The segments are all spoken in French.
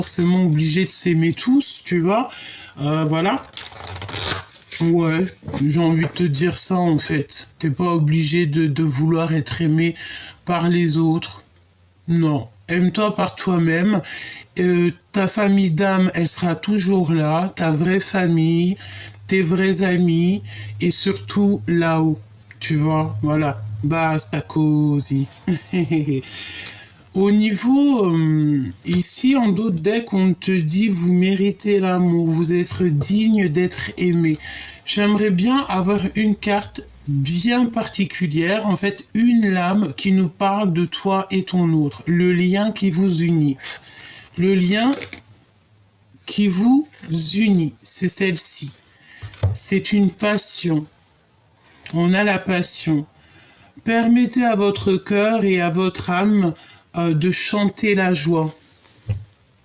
forcément obligé de s'aimer tous, tu vois. Voilà. Ouais, j'ai envie de te dire ça en fait. T'es pas obligé de vouloir être aimé par les autres. Non. Aime-toi par toi-même. Ta famille d'âme, elle sera toujours là. Ta vraie famille, tes vrais amis et surtout là-haut. Tu vois, voilà. Basta così. Au niveau, ici en dos de deck, on te dit vous méritez l'amour, vous êtes digne d'être aimé. J'aimerais bien avoir une carte bien particulière, en fait une lame qui nous parle de toi et ton autre, le lien qui vous unit. Le lien qui vous unit, c'est celle-ci. C'est une passion. On a la passion. Permettez à votre cœur et à votre âme de chanter la joie.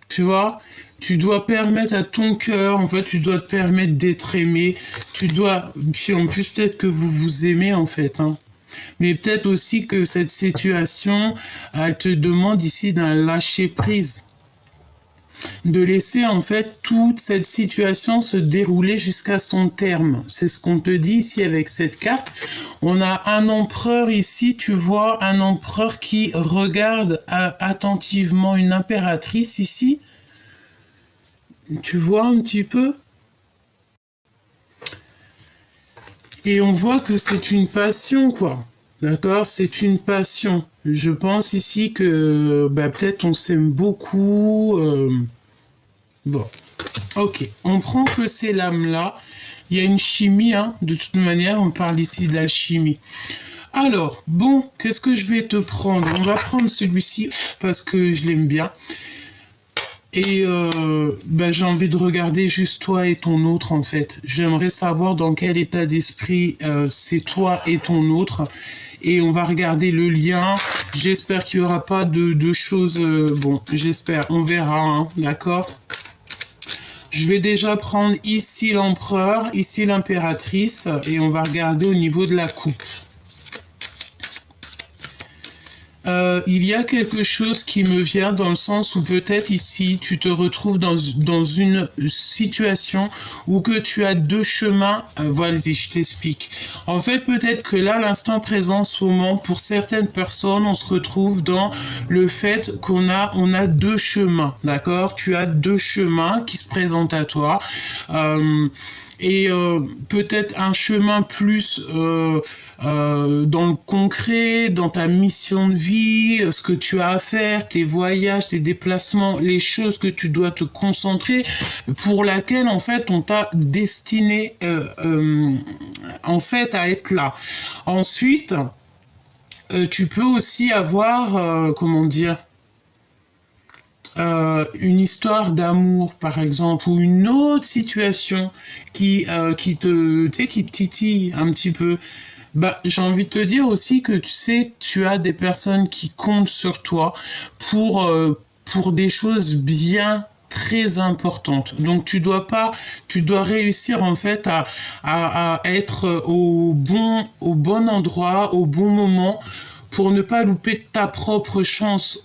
Tu vois, tu dois permettre à ton cœur, en fait, tu dois te permettre d'être aimé. Tu dois, puis en plus peut-être que vous vous aimez en fait, hein. Mais peut-être aussi que cette situation, elle te demande ici d'un lâcher prise, de laisser en fait toute cette situation se dérouler jusqu'à son terme. C'est ce qu'on te dit ici avec cette carte. On a un empereur ici, tu vois, un empereur qui regarde attentivement une impératrice ici. Tu vois un petit peu? Et on voit que c'est une passion, quoi. D'accord? C'est une passion. Je pense ici que peut-être on s'aime beaucoup. Bon, ok. On prend que ces lames-là. Il y a une chimie, hein. De toute manière, on parle ici de l'alchimie. Alors, bon, qu'est-ce que je vais te prendre? On va prendre celui-ci parce que je l'aime bien. Et j'ai envie de regarder juste toi et ton autre en fait. J'aimerais savoir dans quel état d'esprit c'est toi et ton autre. Et on va regarder le lien. J'espère qu'il n'y aura pas de choses... bon, j'espère. On verra, hein, d'accord? Je vais déjà prendre ici l'empereur, ici l'impératrice. Et on va regarder au niveau de la coupe. Il y a quelque chose qui me vient dans le sens où peut-être ici tu te retrouves dans une situation où que tu as deux chemins. Voilà, je t'explique. En fait, peut-être que là, l'instant présent, en ce moment, pour certaines personnes, on se retrouve dans le fait qu'on a deux chemins, d'accord? Tu as deux chemins qui se présentent à toi. Et peut-être un chemin plus dans le concret, dans ta mission de vie, ce que tu as à faire, tes voyages, tes déplacements, les choses que tu dois te concentrer, pour laquelle en fait on t'a destiné en fait à être là. Ensuite, tu peux aussi avoir, comment dire, une histoire d'amour par exemple ou une autre situation qui te, tu sais, qui te titille un petit peu. J'ai envie de te dire aussi que tu sais, tu as des personnes qui comptent sur toi pour des choses bien très importantes. Donc tu dois réussir en fait à être au bon endroit, au bon moment pour ne pas louper ta propre chance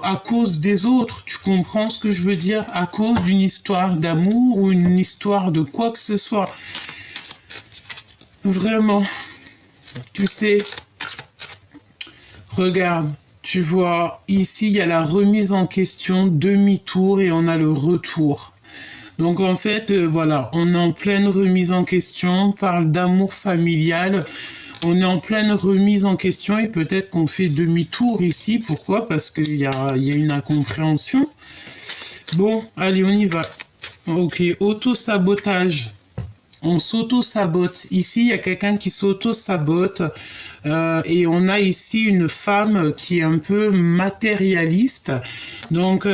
à cause des autres. Tu comprends ce que je veux dire? À cause d'une histoire d'amour ou une histoire de quoi que ce soit. Vraiment, tu sais, regarde, tu vois, ici il y a la remise en question, demi-tour et on a le retour. Donc en fait, voilà, on est en pleine remise en question, on parle d'amour familial, on est en pleine remise en question et peut-être qu'on fait demi-tour ici. Pourquoi? Parce qu'il y a une incompréhension. Bon, allez, on y va. Ok, auto-sabotage. On s'auto-sabote. Ici, il y a quelqu'un qui s'auto-sabote. Et on a ici une femme qui est un peu matérialiste. Donc,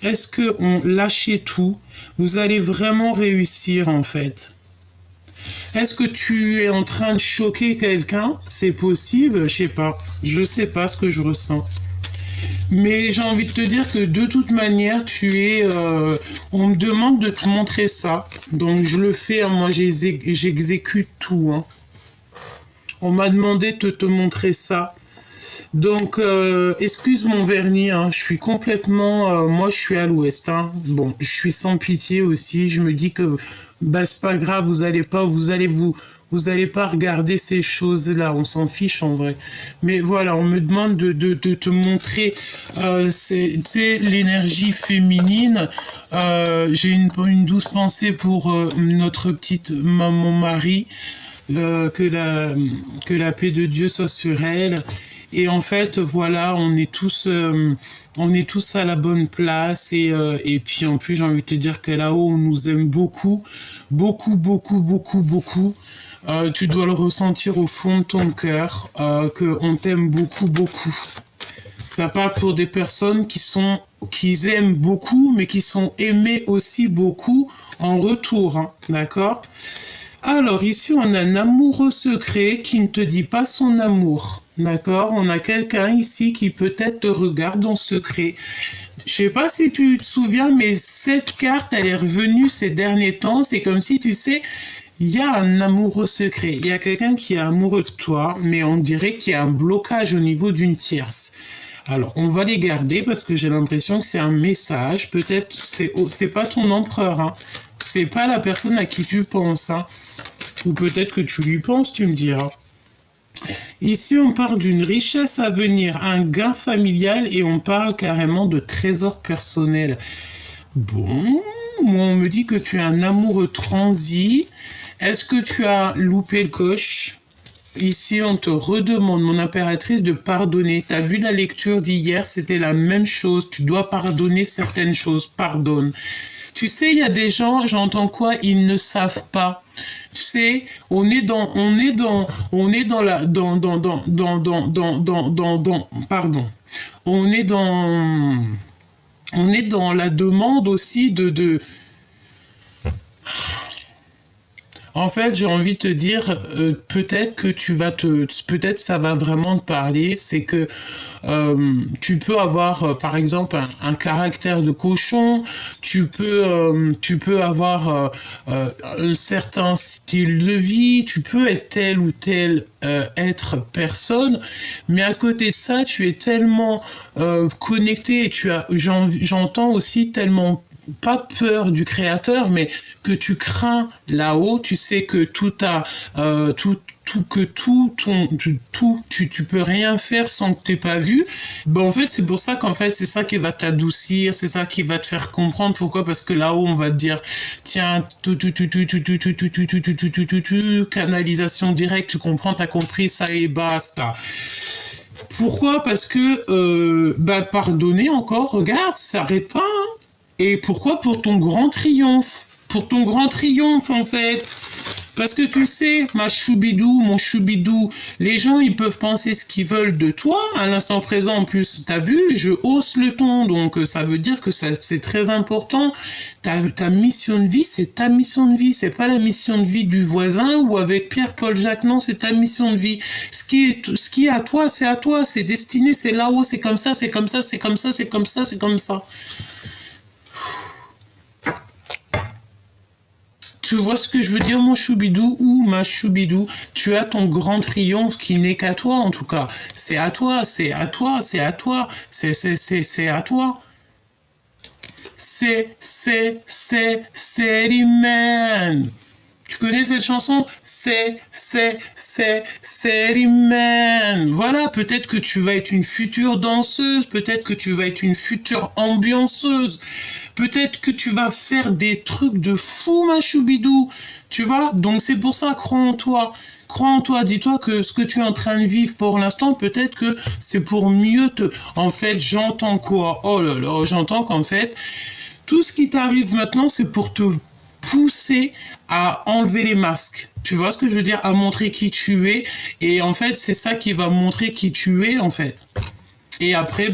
est-ce que on lâchez tout? Vous allez vraiment réussir, en fait. Est-ce que tu es en train de choquer quelqu'un? C'est possible? Je sais pas. Je sais pas ce que je ressens. Mais j'ai envie de te dire que de toute manière, on me demande de te montrer ça. Donc je le fais, hein, moi j'exécute tout. Hein. On m'a demandé de te montrer ça. Donc, excuse mon vernis, hein, je suis complètement... moi, je suis à l'ouest. Hein. Bon, je suis sans pitié aussi. Je me dis que bah, c'est pas grave, vous allez pas regarder ces choses-là. On s'en fiche en vrai. Mais voilà, on me demande de te montrer tu sais, l'énergie féminine. J'ai une douce pensée pour notre petite maman Marie. Que la paix de Dieu soit sur elle. Et en fait, voilà, on est tous à la bonne place. Et puis en plus, j'ai envie de te dire que là-haut, on nous aime beaucoup, beaucoup, beaucoup, beaucoup, beaucoup. Tu dois le ressentir au fond de ton cœur, qu'on t'aime beaucoup, beaucoup. Ça parle pour des personnes qui aiment beaucoup, mais qui sont aimées aussi beaucoup en retour, hein, d'accord? Alors ici, on a un amoureux secret qui ne te dit pas son amour. D'accord? On a quelqu'un ici qui peut-être te regarde en secret. Je sais pas si tu te souviens, mais cette carte, elle est revenue ces derniers temps. C'est comme si, tu sais, il y a un amoureux secret. Il y a quelqu'un qui est amoureux de toi, mais on dirait qu'il y a un blocage au niveau d'une tierce. Alors, on va les garder parce que j'ai l'impression que c'est un message. Peut-être c'est pas ton empereur, hein. C'est pas la personne à qui tu penses, hein. Ou peut-être que tu lui penses, tu me diras. Ici, on parle d'une richesse à venir, un gain familial et on parle carrément de trésor personnel. Bon, moi, on me dit que tu es un amoureux transi. Est-ce que tu as loupé le coche? Ici, on te redemande, mon impératrice, de pardonner. T'as vu la lecture d'hier, c'était la même chose. Tu dois pardonner certaines choses. Pardonne. Tu sais, il y a des gens, j'entends quoi, ils ne savent pas. Tu sais, on est dans pardon. On est dans la demande aussi en fait, j'ai envie de te dire, peut-être que peut-être ça va vraiment te parler, c'est que tu peux avoir, par exemple, un caractère de cochon, tu peux avoir un certain style de vie, tu peux être tel ou tel être personne, mais à côté de ça, tu es tellement connecté et j'entends aussi tellement pas peur du créateur, mais que tu crains là-haut, tu sais que tu peux rien faire sans que t'aies pas vu. Ben, en fait, c'est pour ça qu'en fait, c'est ça qui va t'adoucir, c'est ça qui va te faire comprendre pourquoi, parce que là-haut, on va te dire, tiens, canalisation directe, tu comprends, t'as compris, ça et basta. Pourquoi? Parce que, pardonner encore, regarde, ça s'arrête pas, hein. Et pourquoi? Pour ton grand triomphe. Pour ton grand triomphe, en fait. Parce que tu sais, ma choubidou, mon choubidou, les gens, ils peuvent penser ce qu'ils veulent de toi. À l'instant présent, en plus, t'as vu, je hausse le ton. Donc, ça veut dire que c'est très important. Ta mission de vie, c'est ta mission de vie. C'est pas la mission de vie du voisin ou avec Pierre-Paul Jacques. Non, c'est ta mission de vie. Ce qui est à toi, c'est à toi. C'est destiné, c'est là-haut, c'est comme ça, c'est comme ça, c'est comme ça, c'est comme ça, c'est comme ça. Tu vois ce que je veux dire, mon choubidou ou ma choubidou? Tu as ton grand triomphe qui n'est qu'à toi, en tout cas. C'est à toi, c'est à toi, c'est à toi, c'est à toi. C'est l'humain. Tu connais cette chanson? C'est l'humain. Voilà, peut-être que tu vas être une future danseuse, peut-être que tu vas être une future ambianceuse, peut-être que tu vas faire des trucs de fou, ma choubidou. Tu vois? Donc c'est pour ça, crois en toi. Crois en toi, dis-toi que ce que tu es en train de vivre pour l'instant, peut-être que c'est pour mieux te... En fait, j'entends quoi? Oh là là, j'entends qu'en fait, tout ce qui t'arrive maintenant, c'est pour te pousser à enlever les masques. Tu vois ce que je veux dire? À montrer qui tu es. Et en fait, c'est ça qui va montrer qui tu es, en fait. Et après,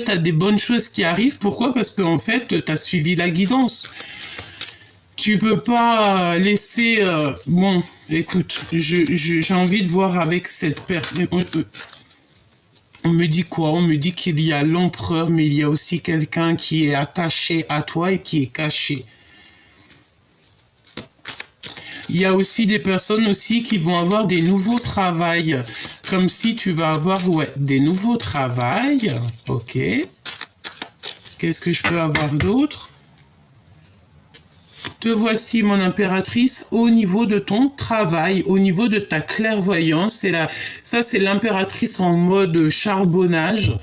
t'as des bonnes choses qui arrivent. Pourquoi? Parce qu'en fait, t'as suivi la guidance. Tu peux pas laisser... Bon, écoute, j'ai envie de voir avec cette personne... On me dit quoi? On me dit qu'il y a l'empereur, mais il y a aussi quelqu'un qui est attaché à toi et qui est caché. Il y a aussi des personnes aussi qui vont avoir des nouveaux travails. Comme si tu vas avoir, ouais, des nouveaux travails. Ok. Qu'est-ce que je peux avoir d'autre? Te voici, mon impératrice, au niveau de ton travail, au niveau de ta clairvoyance. Ça, c'est l'impératrice en mode charbonnage,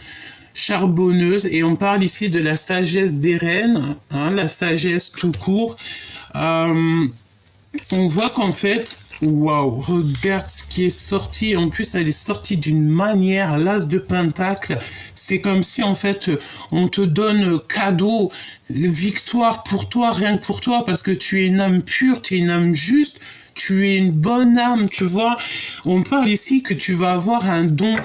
charbonneuse. Et on parle ici de la sagesse des reines, hein, la sagesse tout court. On voit qu'en fait, waouh, regarde ce qui est sorti. En plus, elle est sortie d'une manière, l'as de pentacle. C'est comme si, en fait, on te donne cadeau, victoire pour toi, rien que pour toi, parce que tu es une âme pure, tu es une âme juste. Tu es une bonne âme, tu vois. On parle ici que tu vas avoir un don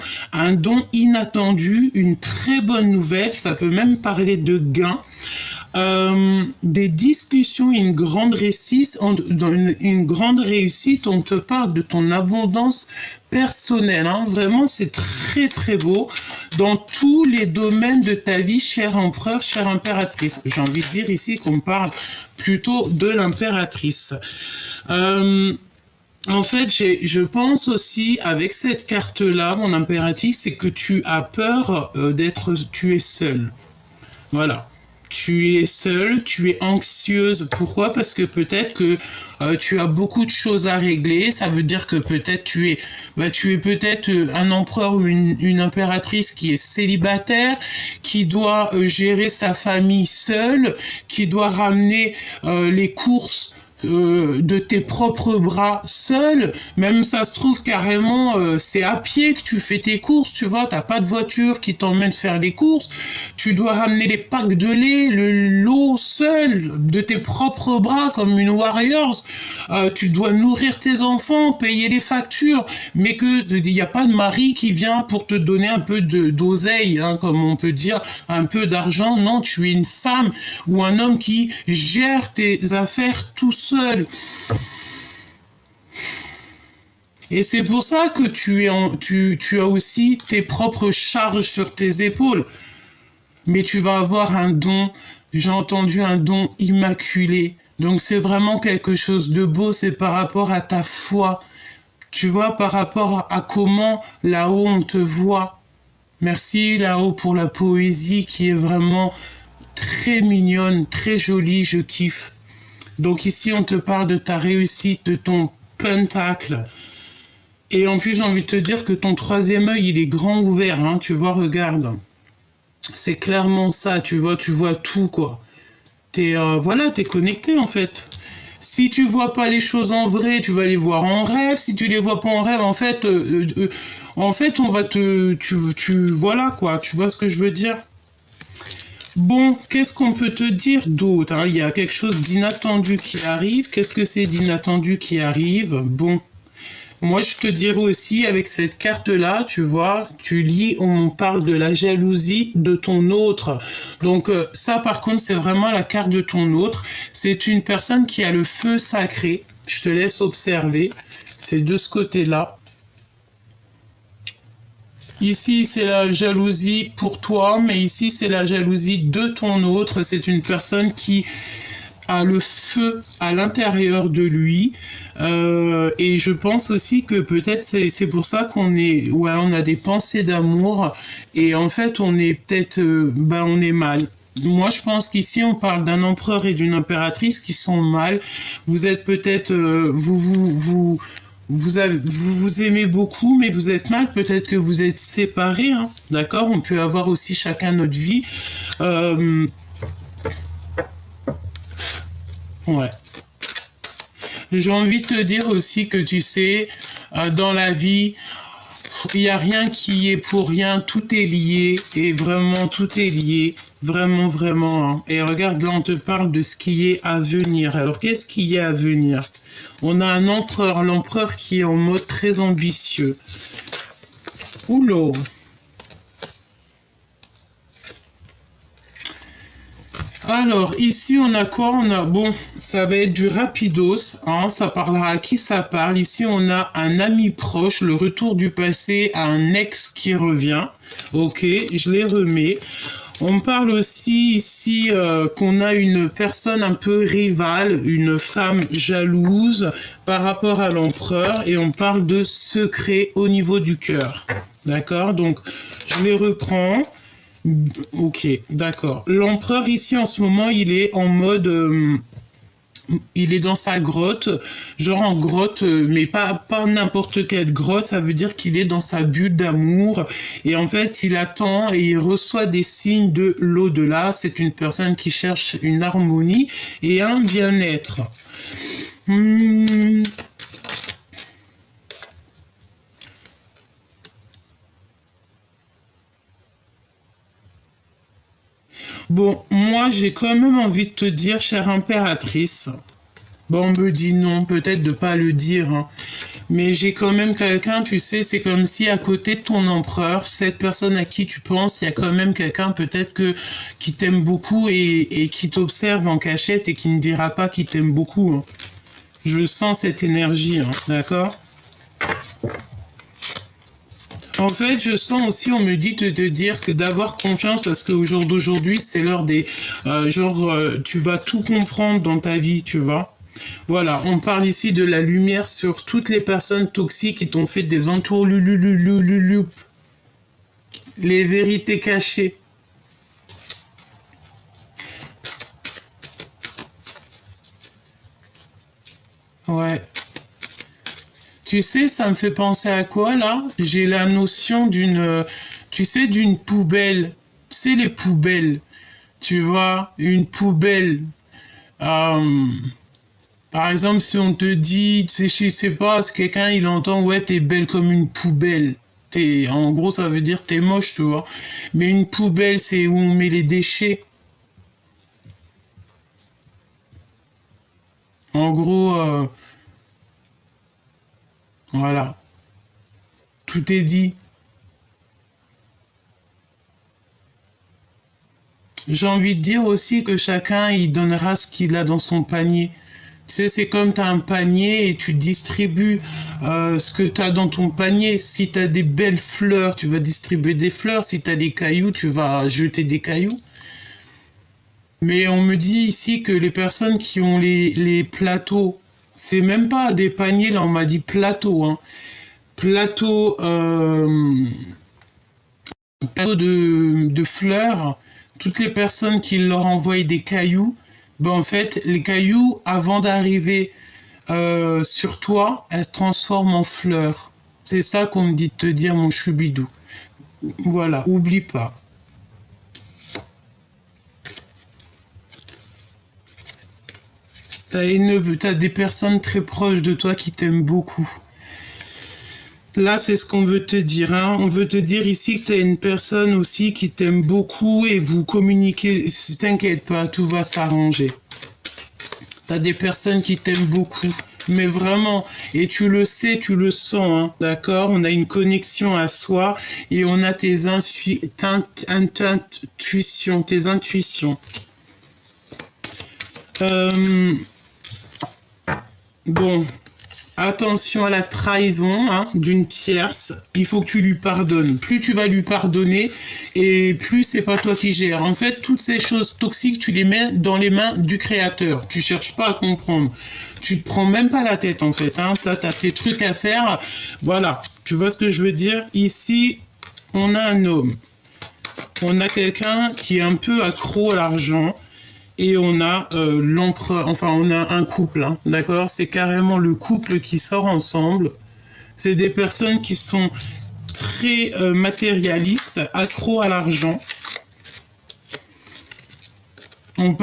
inattendu, une très bonne nouvelle. Ça peut même parler de gain. Des discussions, une grande réussite, on te parle de ton abondance personnelle, hein. Vraiment, c'est très très beau dans tous les domaines de ta vie, cher empereur, chère impératrice. J'ai envie de dire ici qu'on parle plutôt de l'impératrice. En fait, je pense aussi, avec cette carte-là, mon impératrice, c'est que tu as peur tu es seule. Voilà. Tu es seule, tu es anxieuse. Pourquoi? Parce que peut-être que tu as beaucoup de choses à régler. Ça veut dire que peut-être tu es peut-être un empereur ou une impératrice qui est célibataire, qui doit gérer sa famille seule, qui doit ramener les courses de tes propres bras seul, même ça se trouve carrément c'est à pied que tu fais tes courses, tu vois, t'as pas de voiture qui t'emmène faire les courses, tu dois ramener les packs de lait, l'eau seul, de tes propres bras comme une warrior, tu dois nourrir tes enfants, payer les factures, mais que il n'y a pas de mari qui vient pour te donner un peu d'oseille, hein, comme on peut dire, un peu d'argent. Non, tu es une femme ou un homme qui gère tes affaires tout seul. Et c'est pour ça que tu as aussi tes propres charges sur tes épaules. Mais tu vas avoir un don, j'ai entendu un don immaculé. Donc c'est vraiment quelque chose de beau, c'est par rapport à ta foi. Tu vois, par rapport à comment là-haut on te voit. Merci là-haut pour la poésie qui est vraiment très mignonne, très jolie, je kiffe. Donc ici, on te parle de ta réussite, de ton pentacle. Et en plus, j'ai envie de te dire que ton troisième œil, il est grand ouvert, hein, tu vois, regarde. C'est clairement ça, tu vois tout, quoi. T'es connecté, en fait. Si tu vois pas les choses en vrai, tu vas les voir en rêve. Si tu les vois pas en rêve, en fait, on va voilà, quoi. Tu vois ce que je veux dire? Bon, qu'est-ce qu'on peut te dire d'autre, hein? Il y a quelque chose d'inattendu qui arrive. Qu'est-ce que c'est d'inattendu qui arrive? Bon, moi je te dirais aussi avec cette carte-là, tu vois, tu lis, on parle de la jalousie de ton autre. Donc ça par contre c'est vraiment la carte de ton autre. C'est une personne qui a le feu sacré. Je te laisse observer. C'est de ce côté-là. Ici, c'est la jalousie pour toi, mais ici, c'est la jalousie de ton autre. C'est une personne qui a le feu à l'intérieur de lui. Et je pense aussi que peut-être c'est pour ça on a des pensées d'amour. Et en fait, on est peut-être, on est mal. Moi, je pense qu'ici, on parle d'un empereur et d'une impératrice qui sont mal. Vous êtes peut-être, vous aimez beaucoup, mais vous êtes mal. Peut-être que vous êtes séparés, hein, d'accord? On peut avoir aussi chacun notre vie. Ouais. J'ai envie de te dire aussi que tu sais, dans la vie, il n'y a rien qui est pour rien, tout est lié, et vraiment tout est lié, vraiment, vraiment. Hein. Et regarde, là on te parle de ce qui est à venir. Alors qu'est-ce qui est à venir? On a un empereur, l'empereur qui est en mode très ambitieux. Oula. Alors, ici, on a quoi? Bon, ça va être du rapidos, hein, ça parlera à qui ça parle. Ici, on a un ami proche, le retour du passé, un ex qui revient. Ok, je les remets. On me parle aussi ici qu'on a une personne un peu rivale, une femme jalouse par rapport à l'empereur et on parle de secret au niveau du cœur. D'accord? Donc, je les reprends. Ok, d'accord. L'empereur ici en ce moment, il est en mode... il est dans sa grotte, genre en grotte, mais pas n'importe quelle grotte, ça veut dire qu'il est dans sa bulle d'amour, et en fait il attend et il reçoit des signes de l'au-delà, c'est une personne qui cherche une harmonie et un bien-être. Hmm. Bon, moi j'ai quand même envie de te dire, chère impératrice, bon, on me dit non, peut-être de pas le dire, hein. Mais j'ai quand même quelqu'un, tu sais, c'est comme si à côté de ton empereur, cette personne à qui tu penses, il y a quand même quelqu'un peut-être que qui t'aime beaucoup et qui t'observe en cachette et qui ne dira pas qu'il t'aime beaucoup, hein. Je sens cette énergie, hein, d'accord? En fait, je sens aussi, on me dit de te dire que d'avoir confiance parce qu'au jour d'aujourd'hui, c'est l'heure des... tu vas tout comprendre dans ta vie, tu vois. Voilà, on parle ici de la lumière sur toutes les personnes toxiques qui t'ont fait des entourloupes, les vérités cachées. Ouais. Tu sais, ça me fait penser à quoi là? J'ai la notion d'une, tu sais, d'une poubelle. Tu sais, les poubelles. Tu vois, une poubelle. Euh, Par exemple, si on te dit, tu sais, je sais pas, si quelqu'un il entend, ouais, t'es belle comme une poubelle. En gros, ça veut dire t'es moche, tu vois. Mais une poubelle, c'est où on met les déchets. En gros, voilà, tout est dit. J'ai envie de dire aussi que chacun, il donnera ce qu'il a dans son panier. Tu sais, c'est comme tu as un panier et tu distribues ce que tu as dans ton panier. Si tu as des belles fleurs, tu vas distribuer des fleurs. Si tu as des cailloux, tu vas jeter des cailloux. Mais on me dit ici que les personnes qui ont les plateaux, c'est même pas des paniers, là on m'a dit plateau, hein. Plateau, plateau de fleurs, toutes les personnes qui leur envoient des cailloux, ben en fait, les cailloux, avant d'arriver sur toi, elles se transforment en fleurs. C'est ça qu'on me dit de te dire, mon choubidou. Voilà, oublie pas. T'as des personnes très proches de toi qui t'aiment beaucoup. Là, c'est ce qu'on veut te dire, hein. On veut te dire ici que t'as une personne aussi qui t'aime beaucoup et vous communiquez. T'inquiète pas, tout va s'arranger. T'as des personnes qui t'aiment beaucoup. Mais vraiment, et tu le sais, tu le sens, hein, d'accord? On a une connexion à soi et on a intuitions, tes intuitions. Euh, bon, attention à la trahison, hein, d'une tierce. Il faut que tu lui pardonnes. Plus tu vas lui pardonner, et plus c'est pas toi qui gères. En fait, toutes ces choses toxiques, tu les mets dans les mains du créateur. Tu cherches pas à comprendre. Tu te prends même pas la tête, en fait, hein. T'as tes trucs à faire. Voilà. Tu vois ce que je veux dire? Ici, on a un homme. On a quelqu'un qui est un peu accro à l'argent. Et on a l'empereur, enfin on a un couple, hein, d'accord? C'est carrément le couple qui sort ensemble. C'est des personnes qui sont très matérialistes, accros à l'argent. Il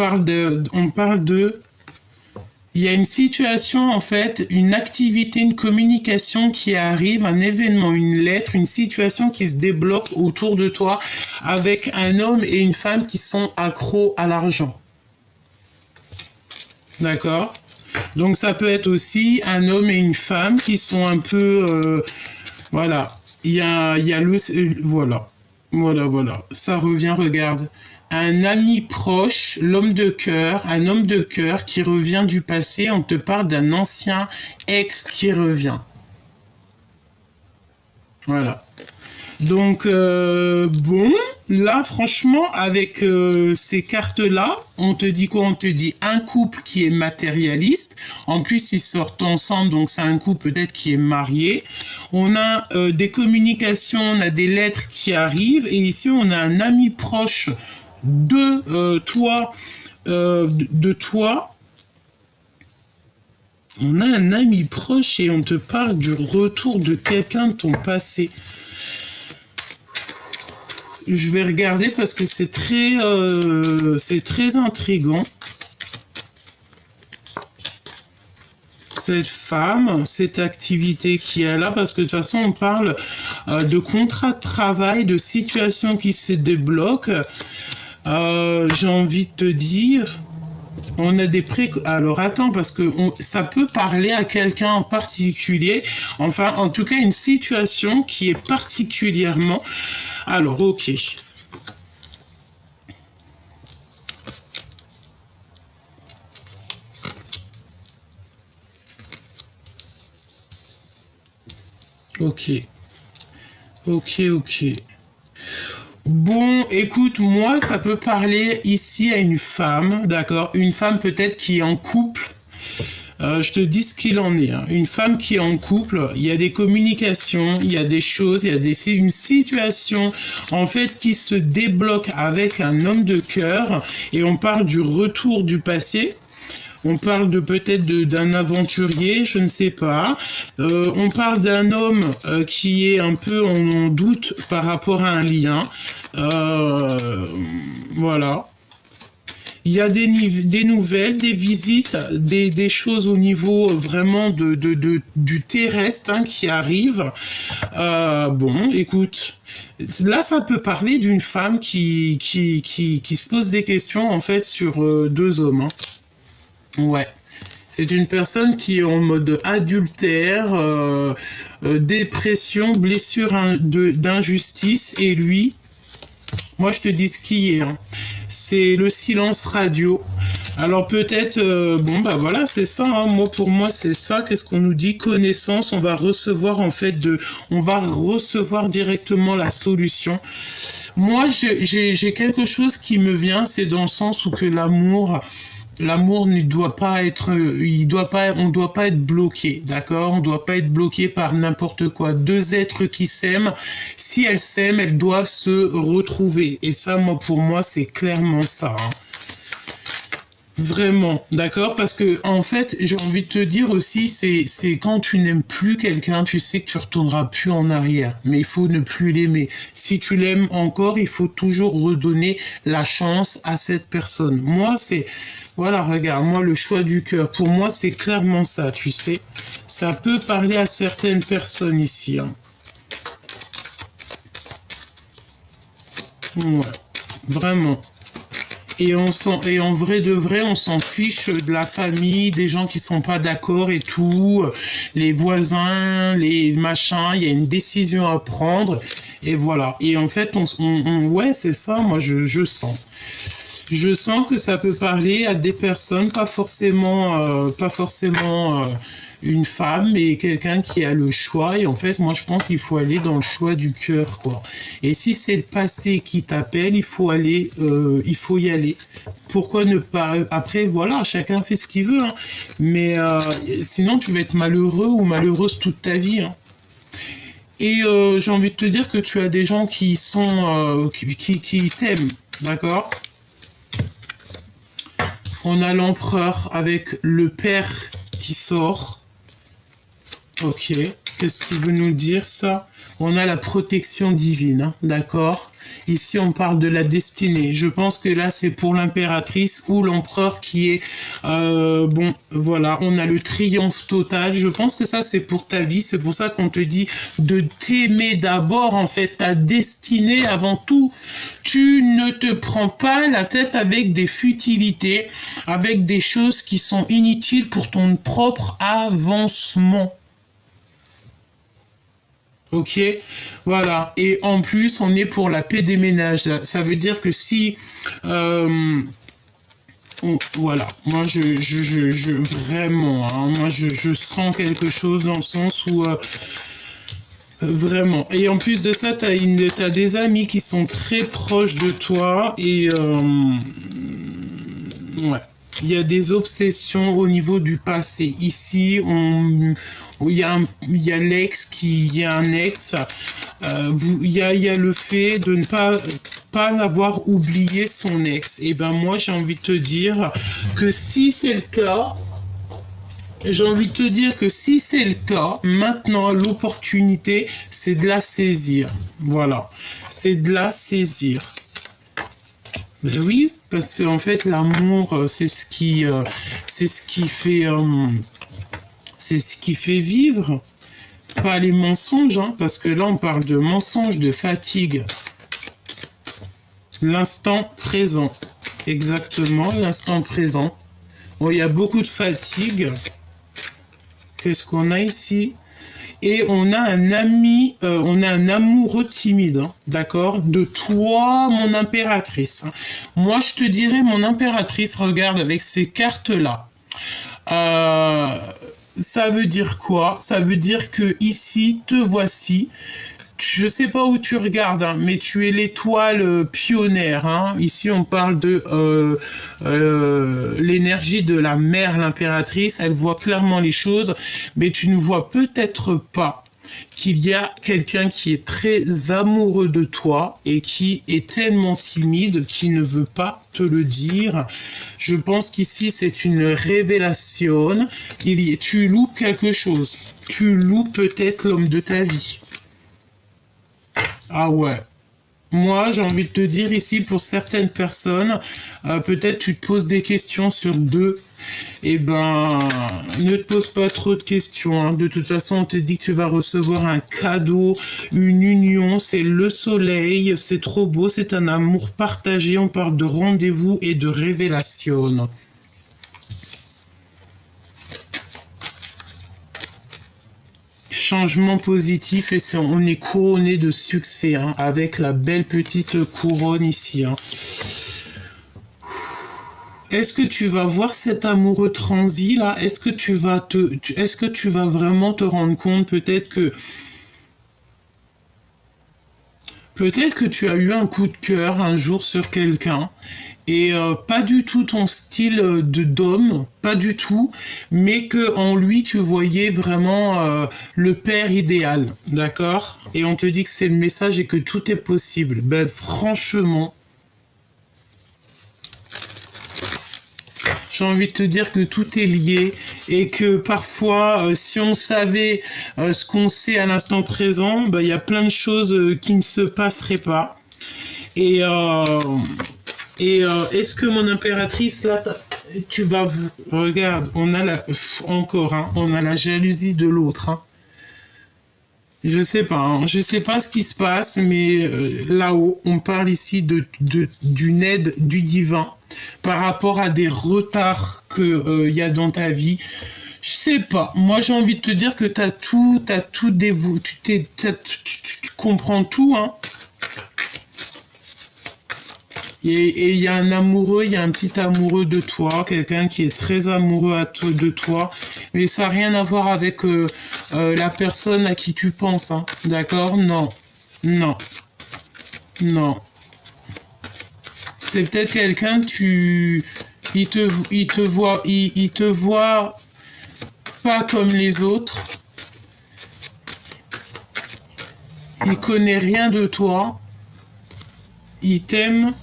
y a une situation en fait, une activité, une communication qui arrive, un événement, une lettre, une situation qui se débloque autour de toi avec un homme et une femme qui sont accros à l'argent. D'accord? Donc ça peut être aussi un homme et une femme qui sont un peu... voilà. Il y a le... voilà. Voilà. Ça revient, regarde. Un ami proche, l'homme de cœur, un homme de cœur qui revient du passé. On te parle d'un ancien ex qui revient. Voilà. Donc, bon, là, franchement, avec ces cartes-là, on te dit quoi? On te dit un couple qui est matérialiste. En plus, ils sortent ensemble, donc c'est un couple peut-être qui est marié. On a des communications, on a des lettres qui arrivent. Et ici, on a un ami proche de toi, de toi. On a un ami proche et on te parle du retour de quelqu'un de ton passé. Je vais regarder parce que c'est très intriguant. Cette femme, cette activité qui est là, parce que de toute façon, on parle de contrat de travail, de situation qui se débloque. J'ai envie de te dire, on a des Alors attends, parce que ça peut parler à quelqu'un en particulier. Enfin, en tout cas, une situation qui est particulièrement... Alors, ok. Ok. Ok. Bon, écoute, moi, ça peut parler ici à une femme, d'accord? Une femme peut-être qui est en couple. Je te dis ce qu'il en est. Hein. Une femme qui est en couple, il y a des communications, il y a des choses, une situation en fait qui se débloque avec un homme de cœur et on parle du retour du passé. On parle de peut-être d'un aventurier, je ne sais pas. On parle d'un homme qui est un peu en doute par rapport à un lien. Voilà. Il y a des nouvelles, des visites, des choses au niveau vraiment du terrestre hein, qui arrivent. Bon, écoute, là ça peut parler d'une femme qui se pose des questions en fait sur deux hommes. Hein. Ouais. C'est une personne qui est en mode adultère, dépression, blessure d'injustice et lui, moi je te dis ce qui est. Hein. C'est le silence radio. Alors peut-être, bon bah voilà, c'est ça. Hein. Moi pour moi c'est ça. Qu'est-ce qu'on nous dit? Connaissance. On va recevoir en fait on va recevoir directement la solution. Moi j'ai quelque chose qui me vient, c'est dans le sens où que l'amour ne doit pas être, on doit pas être bloqué, d'accord? On doit pas être bloqué par n'importe quoi. Deux êtres qui s'aiment, si elles s'aiment, elles doivent se retrouver. Et ça, moi, pour moi, c'est clairement ça. Hein. Vraiment, d'accord? Parce que, en fait, j'ai envie de te dire aussi, c'est quand tu n'aimes plus quelqu'un, tu sais que tu retourneras plus en arrière. Mais il faut ne plus l'aimer. Si tu l'aimes encore, il faut toujours redonner la chance à cette personne. Moi, voilà, regarde, moi, le choix du cœur, pour moi, c'est clairement ça, tu sais. Ça peut parler à certaines personnes ici. Hein. Ouais, vraiment. Et en vrai de vrai, on s'en fiche de la famille, des gens qui sont pas d'accord et tout, les voisins, les machins, il y a une décision à prendre, et voilà. Et en fait, ouais, c'est ça, moi, je sens. Je sens que ça peut parler à des personnes, pas forcément une femme, mais quelqu'un qui a le choix. Et en fait, moi, je pense qu'il faut aller dans le choix du cœur, quoi. Et si c'est le passé qui t'appelle, il faut y aller. Pourquoi ne pas... Après, voilà, chacun fait ce qu'il veut. Hein. Mais sinon, tu vas être malheureux ou malheureuse toute ta vie. Hein. Et j'ai envie de te dire que tu as des gens qui sont qui t'aiment, d'accord? On a l'empereur avec le père qui sort. Ok, qu'est-ce qu'il veut nous dire ça? On a la protection divine, hein, d'accord? Ici, on parle de la destinée. Je pense que là, c'est pour l'impératrice ou l'empereur qui est... bon, voilà, on a le triomphe total. Je pense que ça, c'est pour ta vie. C'est pour ça qu'on te dit de t'aimer d'abord, en fait, ta destinée avant tout. Tu ne te prends pas la tête avec des futilités, avec des choses qui sont inutiles pour ton propre avancement. Ok, voilà. Et en plus, on est pour la paix des ménages. Ça veut dire que si, voilà. Moi, vraiment, hein, moi, je sens quelque chose dans le sens où Vraiment. Et en plus de ça, t'as des amis qui sont très proches de toi et ouais. Il y a des obsessions au niveau du passé. Ici, il y a l'ex il y a un ex. Il y a le fait de ne pas avoir oublié son ex. Et ben moi, j'ai envie de te dire que si c'est le cas, maintenant l'opportunité, c'est de la saisir. Voilà, c'est de la saisir. Ben oui, parce qu'en fait, l'amour, c'est ce qui fait vivre, pas les mensonges, hein, parce que là, on parle de mensonges, de fatigue. L'instant présent, exactement, l'instant présent. Bon, il y a beaucoup de fatigue. Qu'est-ce qu'on a ici? Et on a un amoureux timide, hein, d'accord? De toi, mon impératrice. Moi, je te dirais, mon impératrice, regarde avec ces cartes-là. Euh, Ça veut dire quoi? Ça veut dire que ici, te voici. Je sais pas où tu regardes, hein, mais tu es l'étoile pionnière. Hein. Ici, on parle de l'énergie de la mère, l'impératrice. Elle voit clairement les choses, mais tu ne vois peut-être pas qu'il y a quelqu'un qui est très amoureux de toi et qui est tellement timide qu'il ne veut pas te le dire. Je pense qu'ici, c'est une révélation. Tu loupes quelque chose. Tu loupes peut-être l'homme de ta vie. Ah ouais. Moi, j'ai envie de te dire ici, pour certaines personnes, peut-être tu te poses des questions sur deux. Eh ben, ne te pose pas trop de questions. Hein. De toute façon, on te dit que tu vas recevoir un cadeau, une union, c'est le soleil, c'est trop beau, c'est un amour partagé. On parle de rendez-vous et de révélation. Changement positif et on est couronné de succès hein, avec la belle petite couronne ici. Hein. Est-ce que tu vas voir cet amoureux transi là? Est-ce que est-ce que tu vas vraiment te rendre compte peut-être que tu as eu un coup de cœur un jour sur quelqu'un et pas du tout ton style de d'homme, pas du tout, mais que en lui tu voyais vraiment le père idéal, d'accord? Et on te dit que c'est le message et que tout est possible. Ben franchement, j'ai envie de te dire que tout est lié et que parfois, si on savait ce qu'on sait à l'instant présent, ben, il y a plein de choses qui ne se passeraient pas. Et, est-ce que mon impératrice, là, tu vas... Regarde, on a encore, hein, on a la jalousie de l'autre. Hein. Je sais pas, hein, je sais pas ce qui se passe, mais là-haut, on parle ici d'une aide du divin par rapport à des retards que y a dans ta vie. Je sais pas. Moi, j'ai envie de te dire que t'as tout dévoué, tu comprends tout, hein. Et il y a un amoureux, il y a un petit amoureux de toi, quelqu'un qui est très amoureux de toi, mais ça n'a rien à voir avec la personne à qui tu penses, hein. D'accord? Non, non, non. C'est peut-être quelqu'un, il te voit pas comme les autres, il connaît rien de toi, il t'aime.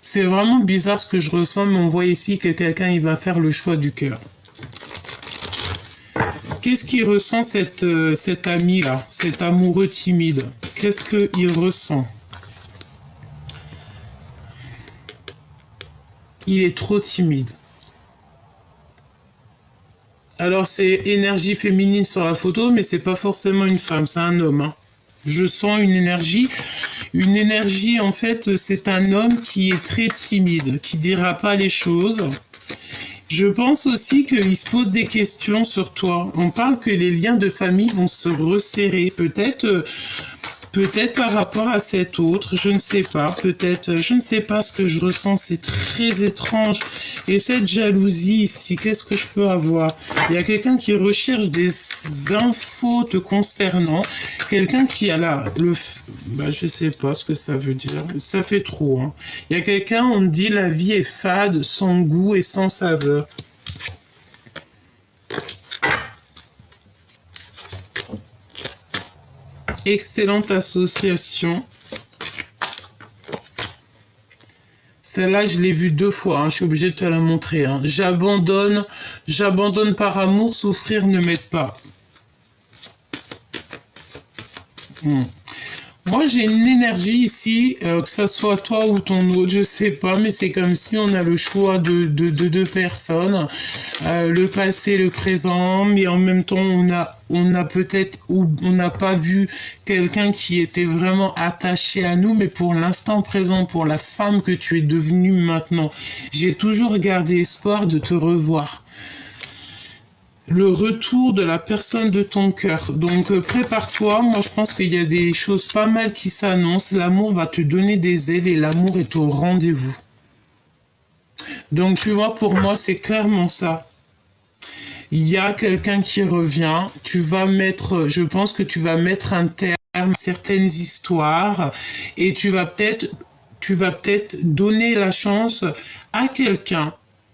C'est vraiment bizarre ce que je ressens, mais on voit ici que quelqu'un il va faire le choix du cœur. Qu'est-ce qu'il ressent cet ami-là, cet amoureux timide? Qu'est-ce qu'il ressent? Il est trop timide. Alors c'est énergie féminine sur la photo, mais c'est pas forcément une femme, c'est un homme. Hein. Je sens une énergie. Une énergie, en fait, c'est un homme qui est très timide, qui dira pas les choses. Je pense aussi qu'il se pose des questions sur toi. On parle que les liens de famille vont se resserrer. Peut-être Peut-être par rapport à cet autre, je ne sais pas, peut-être, je ne sais pas ce que je ressens, c'est très étrange. Et cette jalousie ici, qu'est-ce que je peux avoir? Il y a quelqu'un qui recherche des infos te concernant, quelqu'un qui a là, je sais pas ce que ça veut dire, ça fait trop, hein. Il y a quelqu'un, on me dit la vie est fade, sans goût et sans saveur. Excellente association. Celle-là, je l'ai vue 2 fois, hein. Je suis obligée de te la montrer, hein. J'abandonne par amour, souffrir ne m'aide pas. Moi, j'ai une énergie ici, que ça soit toi ou ton autre, je sais pas, mais c'est comme si on a le choix de deux personnes, le passé, le présent, mais en même temps, on a peut-être, ou on n'a pas vu quelqu'un qui était vraiment attaché à nous, mais pour l'instant présent, pour la femme que tu es devenue maintenant, j'ai toujours gardé espoir de te revoir. Le retour de la personne de ton cœur. Donc prépare-toi, moi je pense qu'il y a des choses pas mal qui s'annoncent, l'amour va te donner des ailes et l'amour est au rendez-vous. Donc tu vois, pour moi c'est clairement ça. Il y a quelqu'un qui revient, je pense que tu vas mettre un terme à certaines histoires et tu vas peut-être donner la chance à quelqu'un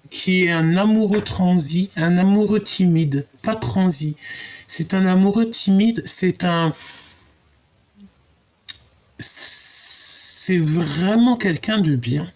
qui est un amoureux transi, un amoureux timide, pas transi. C'est un amoureux timide, c'est vraiment quelqu'un de bien.